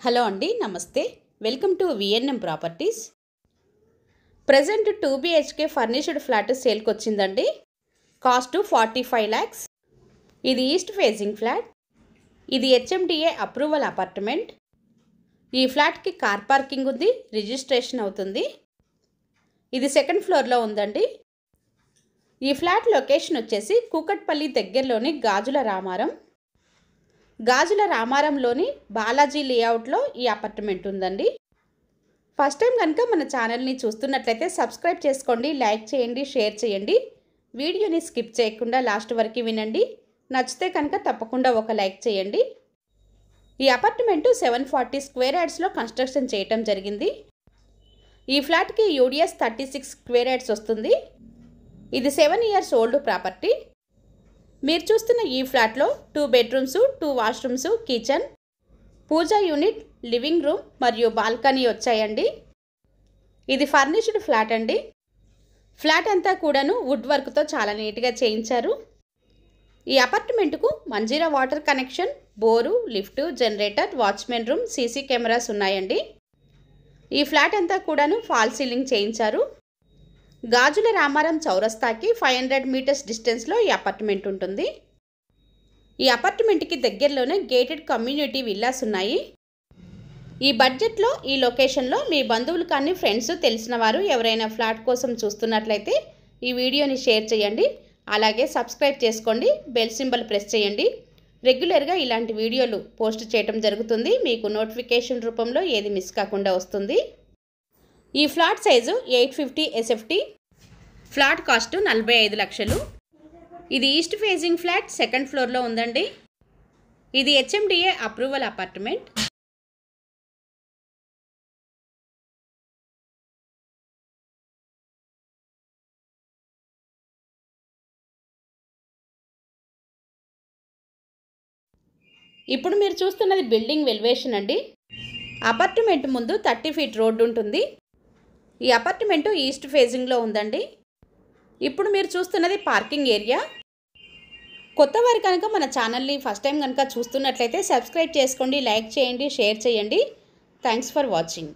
Hello అండి, నమస్తే. Welcome to VNM properties. Present 2 BHK furnished flat సేల్కి వచ్చిందండి. Cost 45 lakhs. ఇది ఈస్ట్ ఫేసింగ్ ఫ్లాట్. ఇది HMDA అప్రూవల్ అపార్ట్మెంట్. ఈ ఫ్లాట్కి కార్ పార్కింగ్ ఉంది, రిజిస్ట్రేషన్ అవుతుంది. ఇది సెకండ్ ఫ్లోర్లో ఉందండి. ఈ ఫ్లాట్ లొకేషన్ వచ్చేసి కూకట్పల్లి దగ్గరలోని గాజుల రామారంలోని బాలాజీ లేఅవుట్లో ఈ అపార్ట్మెంట్ ఉందండి. ఫస్ట్ టైం కనుక మన ఛానల్ని చూస్తున్నట్లయితే సబ్స్క్రైబ్ చేసుకోండి, లైక్ చేయండి, షేర్ చేయండి. వీడియోని స్కిప్ చేయకుండా లాస్ట్ వరకు వినండి. నచ్చితే కనుక తప్పకుండా ఒక లైక్ చేయండి. ఈ అపార్ట్మెంట్ 740 స్క్వేర్ యార్డ్స్లో కన్స్ట్రక్షన్ చేయటం జరిగింది. ఈ ఫ్లాట్కి యూడిఎస్ 36 స్క్వేర్ యార్డ్స్ వస్తుంది. ఇది 7 years ఓల్డ్ ప్రాపర్టీ. మీరు చూస్తున్న ఈ ఫ్లాట్లో 2 bedrooms, 2 washrooms, కిచెన్, పూజా యూనిట్, లివింగ్ రూమ్ మరియు బాల్కనీ వచ్చాయండి. ఇది ఫర్నిష్డ్ ఫ్లాట్ అండి. ఫ్లాట్ అంతా కూడాను వుడ్ వర్క్తో చాలా నీట్గా చేయించారు. ఈ అపార్ట్మెంట్కు Manjira water connection, bore, lift, generator, watchmen room, CC cameras ఉన్నాయండి. ఈ ఫ్లాట్ అంతా కూడాను ఫాల్ సీలింగ్ చేయించారు. గాజుల రామారం చౌరస్తాకి 500 meters డిస్టెన్స్లో ఈ అపార్ట్మెంట్ ఉంటుంది. ఈ అపార్ట్మెంట్కి దగ్గరలోనే గేటెడ్ కమ్యూనిటీ విల్లాస్ ఉన్నాయి. ఈ బడ్జెట్లో ఈ లొకేషన్లో మీ బంధువులు కానీ ఫ్రెండ్స్ తెలిసిన వారు ఎవరైనా ఫ్లాట్ కోసం చూస్తున్నట్లయితే ఈ వీడియోని షేర్ చేయండి. అలాగే సబ్స్క్రైబ్ చేసుకోండి, బెల్ సింబల్ ప్రెస్ చేయండి. రెగ్యులర్గా ఇలాంటి వీడియోలు పోస్ట్ చేయడం జరుగుతుంది. మీకు నోటిఫికేషన్ రూపంలో ఏది మిస్ కాకుండా వస్తుంది. ఈ flat size 850 SFT. Flat cost 45 లక్షలు. ఇది ఈస్ట్ ఫేసింగ్ ఫ్లాట్, సెకండ్ ఫ్లోర్లో ఉందండి. ఇది HMDA అప్రూవల్ అపార్ట్మెంట్. ఇప్పుడు మీరు చూస్తున్నది బిల్డింగ్ ఎలివేషన్ అండి. అపార్ట్మెంట్ ముందు 30 feet రోడ్డు ఉంటుంది. ఈ అపార్ట్మెంట్ ఈస్ట్ ఫేసింగ్లో ఉందండి. ఇప్పుడు మీరు చూస్తున్నది పార్కింగ్ ఏరియా. కొత్త వారు కనుక మన ఛానల్ని ఫస్ట్ టైం కనుక చూస్తున్నట్లయితే సబ్స్క్రైబ్ చేసుకోండి, లైక్ చేయండి, షేర్ చేయండి. Thanks for watching.